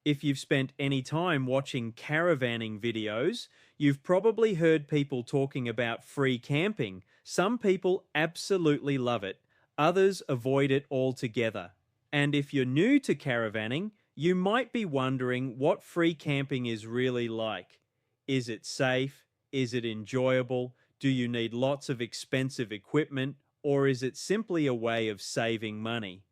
If you've spent any time watching caravanning videos, you've probably heard people talking about free camping. Some people absolutely love it, others avoid it altogether. And if you're new to caravanning, you might be wondering what free camping is really like. Is it safe? Is it enjoyable? Do you need lots of expensive equipment? Or is it simply a way of saving money?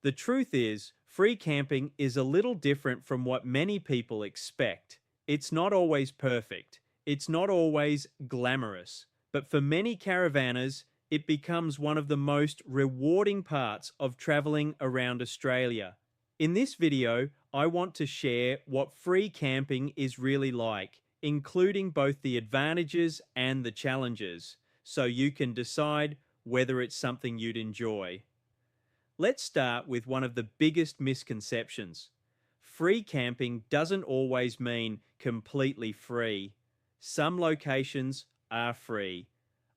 The truth is, free camping is a little different from what many people expect. It's not always perfect. It's not always glamorous. But for many caravanners, it becomes one of the most rewarding parts of traveling around Australia. In this video, I want to share what free camping is really like, including both the advantages and the challenges, so you can decide whether it's something you'd enjoy. Let's start with one of the biggest misconceptions. Free camping doesn't always mean completely free. Some locations are free.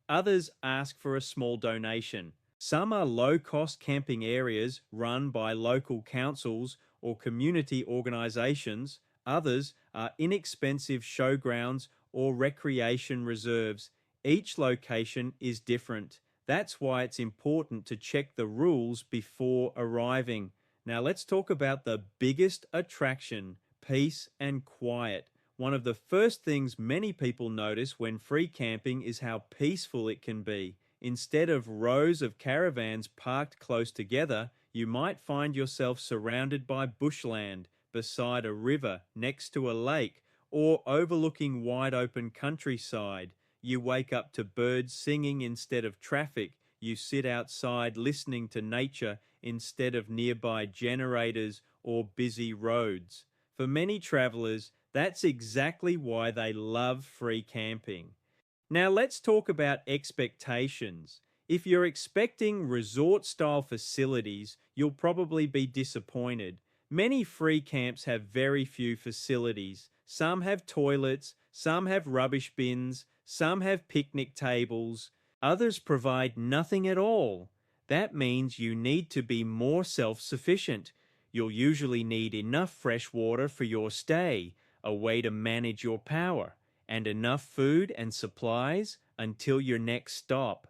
Others ask for a small donation. Some are low-cost camping areas run by local councils or community organisations. Others are inexpensive showgrounds or recreation reserves. Each location is different. That's why it's important to check the rules before arriving. Now let's talk about the biggest attraction, peace and quiet. One of the first things many people notice when free camping is how peaceful it can be. Instead of rows of caravans parked close together, you might find yourself surrounded by bushland, beside a river, next to a lake, or overlooking wide open countryside. You wake up to birds singing instead of traffic. You sit outside listening to nature instead of nearby generators or busy roads. For many travelers, that's exactly why they love free camping. Now let's talk about expectations. If you're expecting resort-style facilities, you'll probably be disappointed. Many free camps have very few facilities. Some have toilets, some have rubbish bins, some have picnic tables. Others provide nothing at all. That means you need to be more self-sufficient. You'll usually need enough fresh water for your stay, a way to manage your power, and enough food and supplies until your next stop.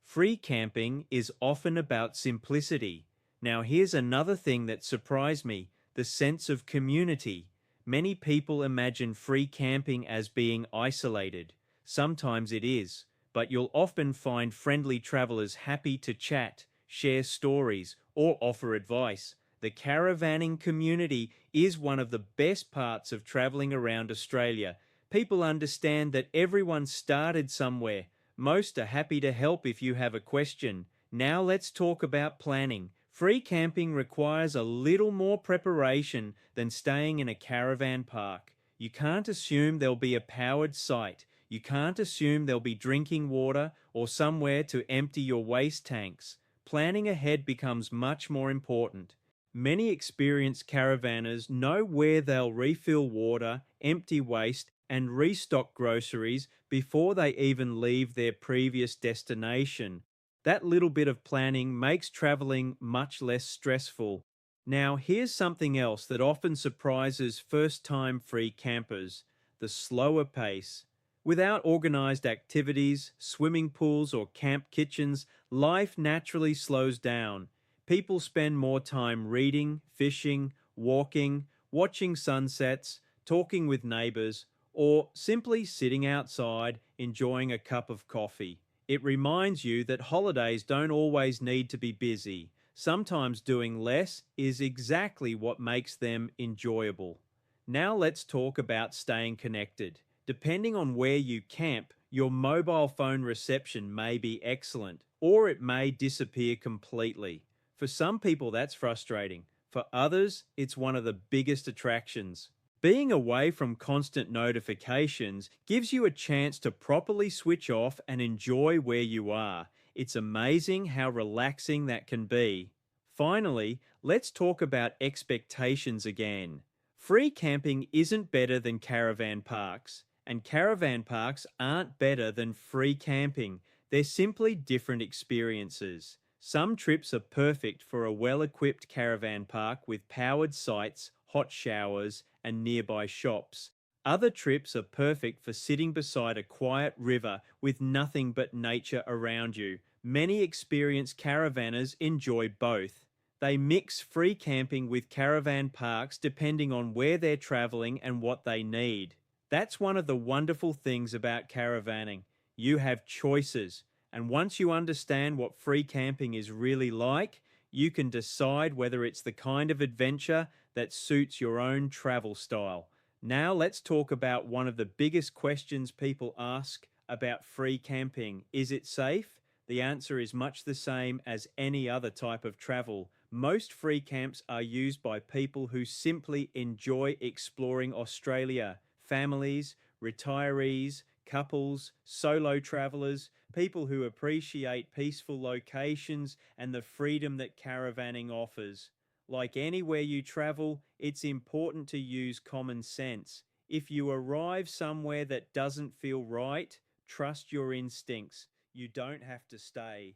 Free camping is often about simplicity. Now here's another thing that surprised me, the sense of community. Many people imagine free camping as being isolated. Sometimes it is, but you'll often find friendly travelers happy to chat, share stories, or offer advice. The caravanning community is one of the best parts of traveling around Australia. People understand that everyone started somewhere. Most are happy to help if you have a question. Now let's talk about planning. Free camping requires a little more preparation than staying in a caravan park. You can't assume there'll be a powered site. You can't assume there'll be drinking water or somewhere to empty your waste tanks. Planning ahead becomes much more important. Many experienced caravanners know where they'll refill water, empty waste, and restock groceries before they even leave their previous destination. That little bit of planning makes traveling much less stressful. Now, here's something else that often surprises first-time free campers: the slower pace. Without organized activities, swimming pools, or camp kitchens, life naturally slows down. People spend more time reading, fishing, walking, watching sunsets, talking with neighbors, or simply sitting outside enjoying a cup of coffee. It reminds you that holidays don't always need to be busy. Sometimes doing less is exactly what makes them enjoyable. Now let's talk about staying connected. Depending on where you camp, your mobile phone reception may be excellent, or it may disappear completely. For some people, that's frustrating. For others, it's one of the biggest attractions. Being away from constant notifications gives you a chance to properly switch off and enjoy where you are. It's amazing how relaxing that can be. Finally, let's talk about expectations again. Free camping isn't better than caravan parks, and caravan parks aren't better than free camping. They're simply different experiences. Some trips are perfect for a well-equipped caravan park with powered sites, hot showers, and nearby shops. Other trips are perfect for sitting beside a quiet river with nothing but nature around you. Many experienced caravanners enjoy both. They mix free camping with caravan parks depending on where they're traveling and what they need. That's one of the wonderful things about caravanning. You have choices, and once you understand what free camping is really like, you can decide whether it's the kind of adventure that suits your own travel style. Now let's talk about one of the biggest questions people ask about free camping. Is it safe? The answer is much the same as any other type of travel. Most free camps are used by people who simply enjoy exploring Australia. Families, retirees, couples, solo travelers, people who appreciate peaceful locations and the freedom that caravanning offers. Like anywhere you travel, it's important to use common sense. If you arrive somewhere that doesn't feel right, trust your instincts. You don't have to stay.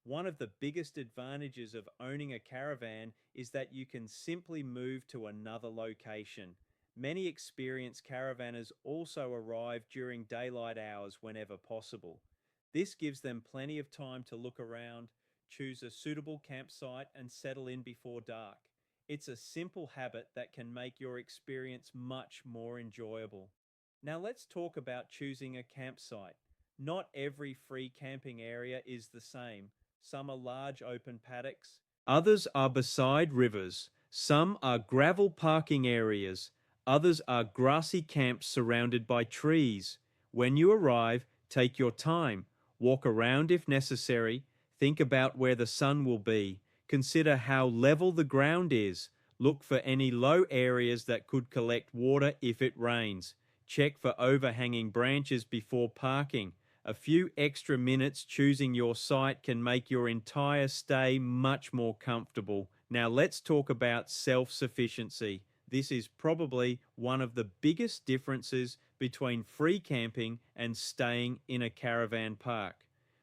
One of the biggest advantages of owning a caravan is that you can simply move to another location. Many experienced caravanners also arrive during daylight hours whenever possible. This gives them plenty of time to look around, choose a suitable campsite, and settle in before dark. It's a simple habit that can make your experience much more enjoyable. Now let's talk about choosing a campsite. Not every free camping area is the same. Some are large open paddocks, others are beside rivers, some are gravel parking areas, others are grassy camps surrounded by trees. When you arrive, take your time, walk around if necessary, think about where the sun will be, consider how level the ground is, look for any low areas that could collect water if it rains, check for overhanging branches before parking. A few extra minutes choosing your site can make your entire stay much more comfortable. Now let's talk about self-sufficiency. This is probably one of the biggest differences between free camping and staying in a caravan park.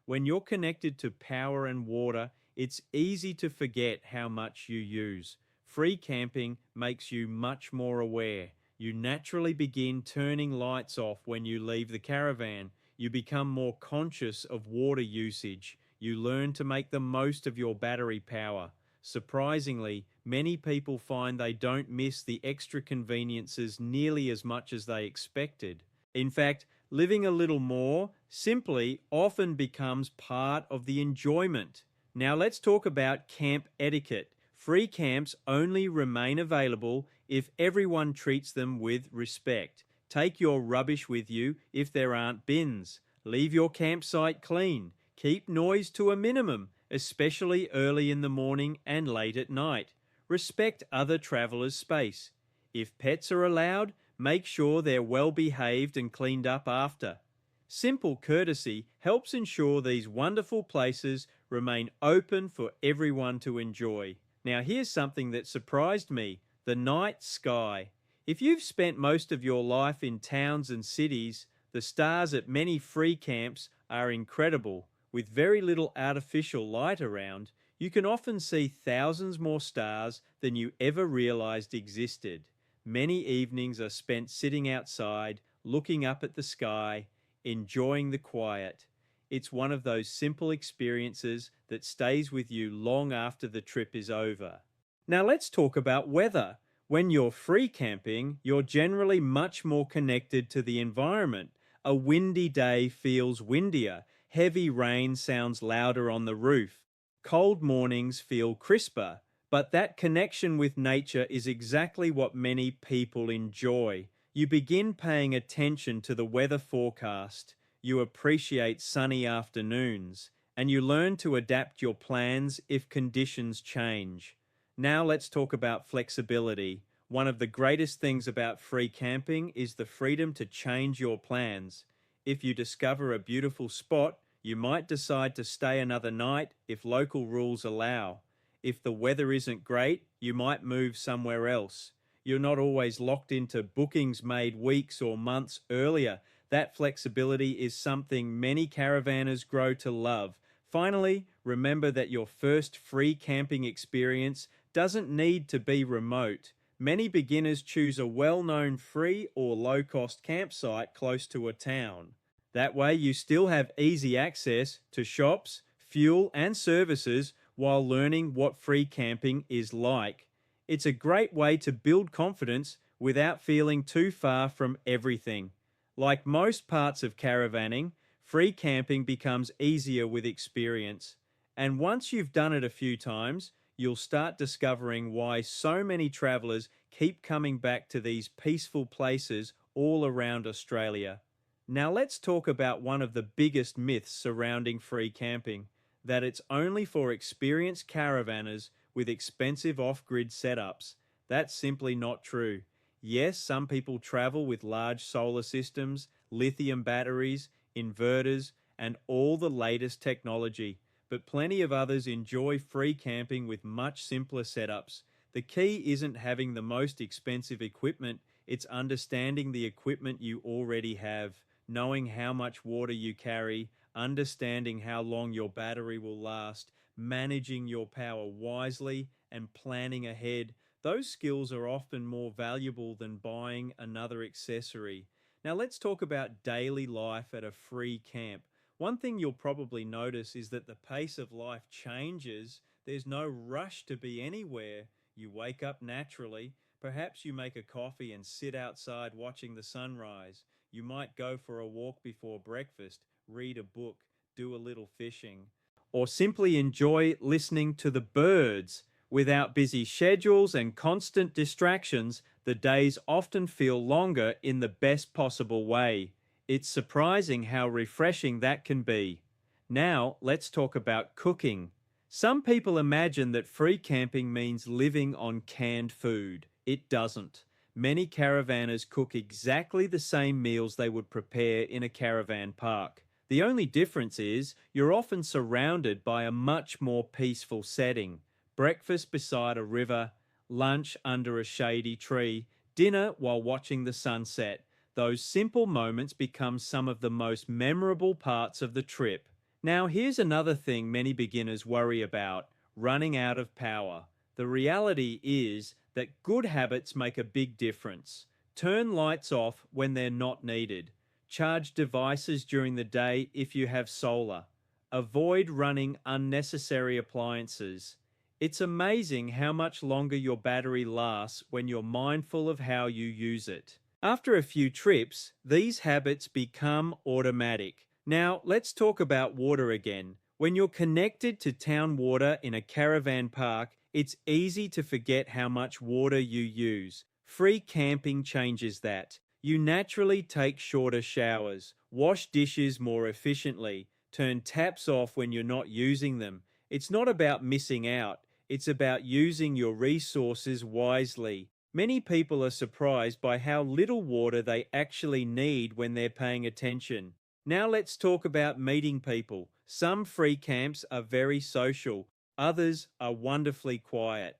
When you're connected to power and water, it's easy to forget how much you use. Free camping makes you much more aware. You naturally begin turning lights off when you leave the caravan. You become more conscious of water usage. You learn to make the most of your battery power. Surprisingly, many people find they don't miss the extra conveniences nearly as much as they expected. In fact, living a little more simply often becomes part of the enjoyment. Now let's talk about camp etiquette. Free camps only remain available if everyone treats them with respect. Take your rubbish with you if there aren't bins. Leave your campsite clean. Keep noise to a minimum, especially early in the morning and late at night. Respect other travelers' space. If pets are allowed, make sure they're well behaved and cleaned up after. Simple courtesy helps ensure these wonderful places remain open for everyone to enjoy. Now here's something that surprised me: the night sky. If you've spent most of your life in towns and cities, the stars at many free camps are incredible. With very little artificial light around, you can often see thousands more stars than you ever realized existed. Many evenings are spent sitting outside, looking up at the sky, enjoying the quiet. It's one of those simple experiences that stays with you long after the trip is over. Now let's talk about weather. When you're free camping, you're generally much more connected to the environment. A windy day feels windier. Heavy rain sounds louder on the roof. Cold mornings feel crisper. But that connection with nature is exactly what many people enjoy. You begin paying attention to the weather forecast. You appreciate sunny afternoons. And you learn to adapt your plans if conditions change. Now let's talk about flexibility. One of the greatest things about free camping is the freedom to change your plans. If you discover a beautiful spot, you might decide to stay another night if local rules allow. If the weather isn't great, you might move somewhere else. You're not always locked into bookings made weeks or months earlier. That flexibility is something many caravanners grow to love. Finally, remember that your first free camping experience doesn't need to be remote. Many beginners choose a well-known free or low-cost campsite close to a town. That way you still have easy access to shops, fuel and services while learning what free camping is like. It's a great way to build confidence without feeling too far from everything. Like most parts of caravanning, free camping becomes easier with experience. And once you've done it a few times, you'll start discovering why so many travelers keep coming back to these peaceful places all around Australia. Now let's talk about one of the biggest myths surrounding free camping, that it's only for experienced caravanners with expensive off-grid setups. That's simply not true. Yes, some people travel with large solar systems, lithium batteries, inverters, and all the latest technology, but plenty of others enjoy free camping with much simpler setups. The key isn't having the most expensive equipment, it's understanding the equipment you already have, knowing how much water you carry, understanding how long your battery will last, managing your power wisely, and planning ahead. Those skills are often more valuable than buying another accessory. Now let's talk about daily life at a free camp. One thing you'll probably notice is that the pace of life changes. There's no rush to be anywhere. You wake up naturally. Perhaps you make a coffee and sit outside watching the sunrise. You might go for a walk before breakfast, read a book, do a little fishing, or simply enjoy listening to the birds. Without busy schedules and constant distractions, the days often feel longer in the best possible way. It's surprising how refreshing that can be. Now, let's talk about cooking. Some people imagine that free camping means living on canned food. It doesn't. Many caravanners cook exactly the same meals they would prepare in a caravan park. The only difference is you're often surrounded by a much more peaceful setting. Breakfast beside a river, lunch under a shady tree, dinner while watching the sunset. Those simple moments become some of the most memorable parts of the trip. Now, here's another thing many beginners worry about: running out of power. The reality is that good habits make a big difference. Turn lights off when they're not needed. Charge devices during the day if you have solar. Avoid running unnecessary appliances. It's amazing how much longer your battery lasts when you're mindful of how you use it. After a few trips, these habits become automatic. Now, let's talk about water again. When you're connected to town water in a caravan park, it's easy to forget how much water you use. Free camping changes that. You naturally take shorter showers, wash dishes more efficiently, turn taps off when you're not using them. It's not about missing out, it's about using your resources wisely. Many people are surprised by how little water they actually need when they're paying attention. Now let's talk about meeting people. Some free camps are very social, others are wonderfully quiet.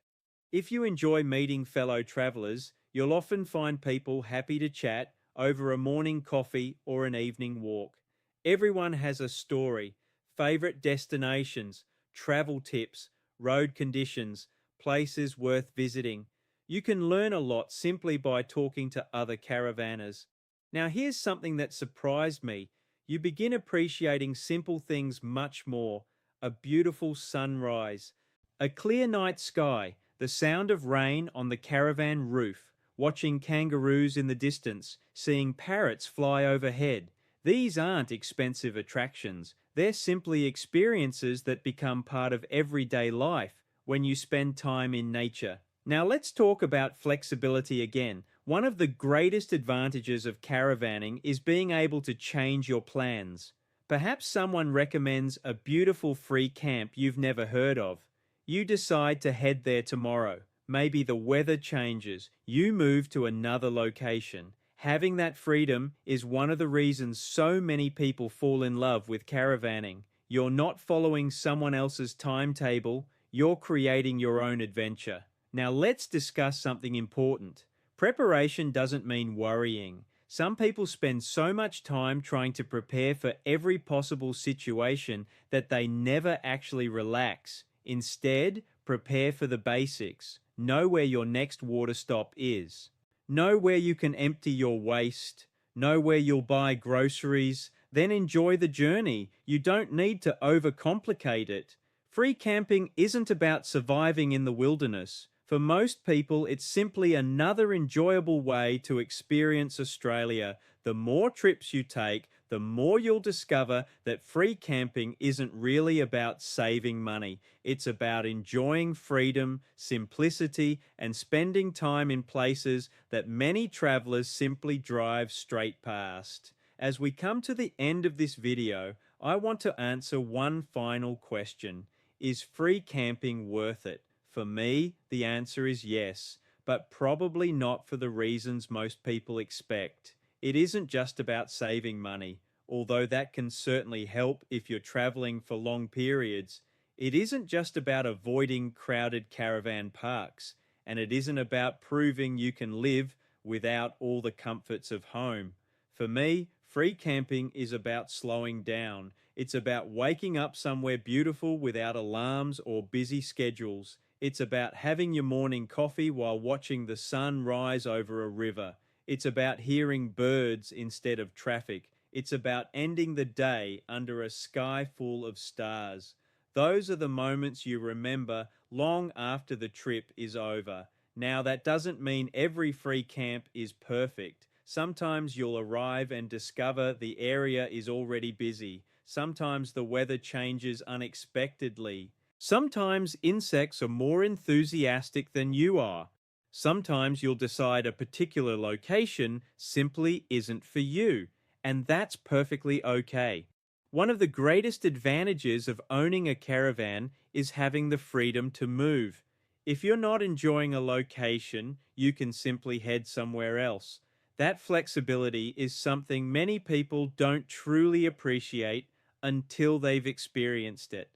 If you enjoy meeting fellow travelers, you'll often find people happy to chat over a morning coffee or an evening walk. Everyone has a story, favorite destinations, travel tips, road conditions, places worth visiting. You can learn a lot simply by talking to other caravanners. Now, here's something that surprised me. You begin appreciating simple things much more. A beautiful sunrise, a clear night sky, the sound of rain on the caravan roof, watching kangaroos in the distance, seeing parrots fly overhead. These aren't expensive attractions. They're simply experiences that become part of everyday life when you spend time in nature. Now let's talk about flexibility again. One of the greatest advantages of caravanning is being able to change your plans. Perhaps someone recommends a beautiful free camp you've never heard of. You decide to head there tomorrow. Maybe the weather changes. You move to another location. Having that freedom is one of the reasons so many people fall in love with caravanning. You're not following someone else's timetable. You're creating your own adventure. Now let's discuss something important. Preparation doesn't mean worrying. Some people spend so much time trying to prepare for every possible situation that they never actually relax. Instead, prepare for the basics. Know where your next water stop is. Know where you can empty your waste. Know where you'll buy groceries. Then enjoy the journey. You don't need to overcomplicate it. Free camping isn't about surviving in the wilderness. For most people, it's simply another enjoyable way to experience Australia. The more trips you take, the more you'll discover that free camping isn't really about saving money. It's about enjoying freedom, simplicity, and spending time in places that many travelers simply drive straight past. As we come to the end of this video, I want to answer one final question. Is free camping worth it? For me, the answer is yes, but probably not for the reasons most people expect. It isn't just about saving money, although that can certainly help if you're traveling for long periods. It isn't just about avoiding crowded caravan parks, and it isn't about proving you can live without all the comforts of home. For me, free camping is about slowing down. It's about waking up somewhere beautiful without alarms or busy schedules. It's about having your morning coffee while watching the sun rise over a river. It's about hearing birds instead of traffic. It's about ending the day under a sky full of stars. Those are the moments you remember long after the trip is over. Now, that doesn't mean every free camp is perfect. Sometimes you'll arrive and discover the area is already busy. Sometimes the weather changes unexpectedly. Sometimes insects are more enthusiastic than you are. Sometimes you'll decide a particular location simply isn't for you, and that's perfectly okay. One of the greatest advantages of owning a caravan is having the freedom to move. If you're not enjoying a location, you can simply head somewhere else. That flexibility is something many people don't truly appreciate until they've experienced it.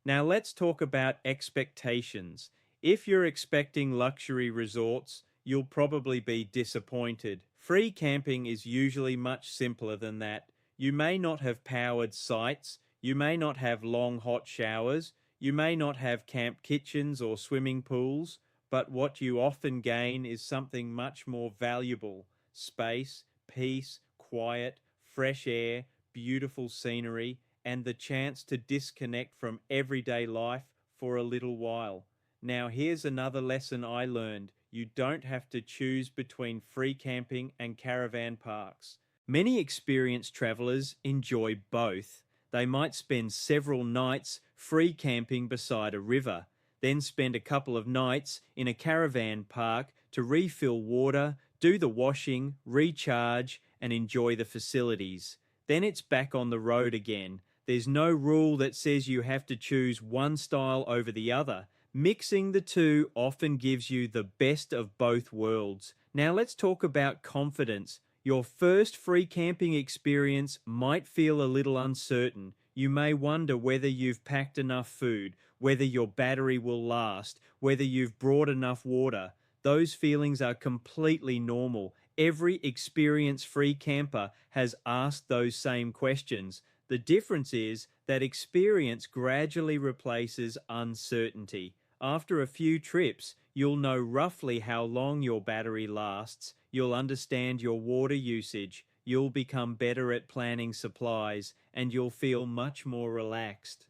Now let's talk about expectations. If you're expecting luxury resorts, you'll probably be disappointed. Free camping is usually much simpler than that. You may not have powered sites, you may not have long hot showers, you may not have camp kitchens or swimming pools, but what you often gain is something much more valuable: space, peace, quiet, fresh air, beautiful scenery, and the chance to disconnect from everyday life for a little while. Now, here's another lesson I learned. You don't have to choose between free camping and caravan parks. Many experienced travelers enjoy both. They might spend several nights free camping beside a river, then spend a couple of nights in a caravan park to refill water, do the washing, recharge, and enjoy the facilities. Then it's back on the road again. There's no rule that says you have to choose one style over the other. Mixing the two often gives you the best of both worlds. Now let's talk about confidence. Your first free camping experience might feel a little uncertain. You may wonder whether you've packed enough food, whether your battery will last, whether you've brought enough water. Those feelings are completely normal. Every experienced free camper has asked those same questions. The difference is that experience gradually replaces uncertainty. After a few trips, you'll know roughly how long your battery lasts, you'll understand your water usage, you'll become better at planning supplies, and you'll feel much more relaxed.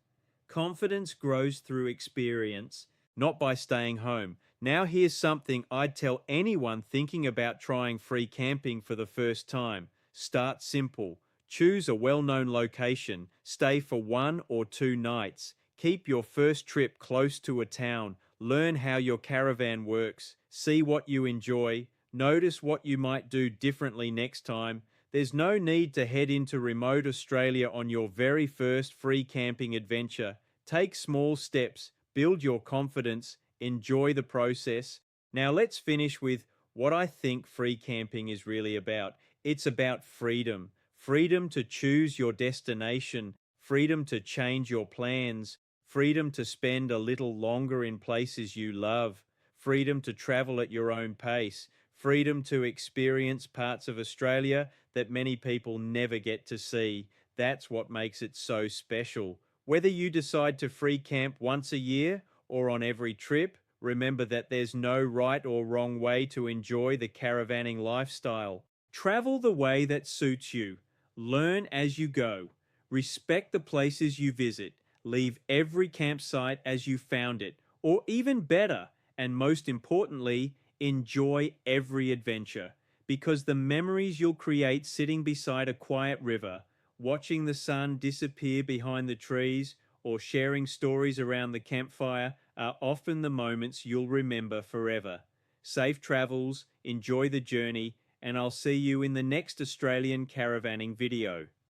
Confidence grows through experience, not by staying home. Now here's something I'd tell anyone thinking about trying free camping for the first time. Start simple. Choose a well-known location. Stay for 1 or 2 nights. Keep your first trip close to a town. Learn how your caravan works. See what you enjoy. Notice what you might do differently next time. There's no need to head into remote Australia on your very first free camping adventure. Take small steps. Build your confidence. Enjoy the process. Now let's finish with what I think free camping is really about. It's about freedom. Freedom to choose your destination. Freedom to change your plans. Freedom to spend a little longer in places you love. Freedom to travel at your own pace. Freedom to experience parts of Australia that many people never get to see. That's what makes it so special. Whether you decide to free camp once a year or on every trip, Remember that there's no right or wrong way to enjoy the caravanning lifestyle. Travel the way that suits you. Learn as you go. Respect the places you visit. Leave every campsite as you found it, or even better, and most importantly, enjoy every adventure. Because the memories you'll create sitting beside a quiet river, watching the sun disappear behind the trees, or sharing stories around the campfire are often the moments you'll remember forever. Safe travels, enjoy the journey, and I'll see you in the next Australian caravanning video.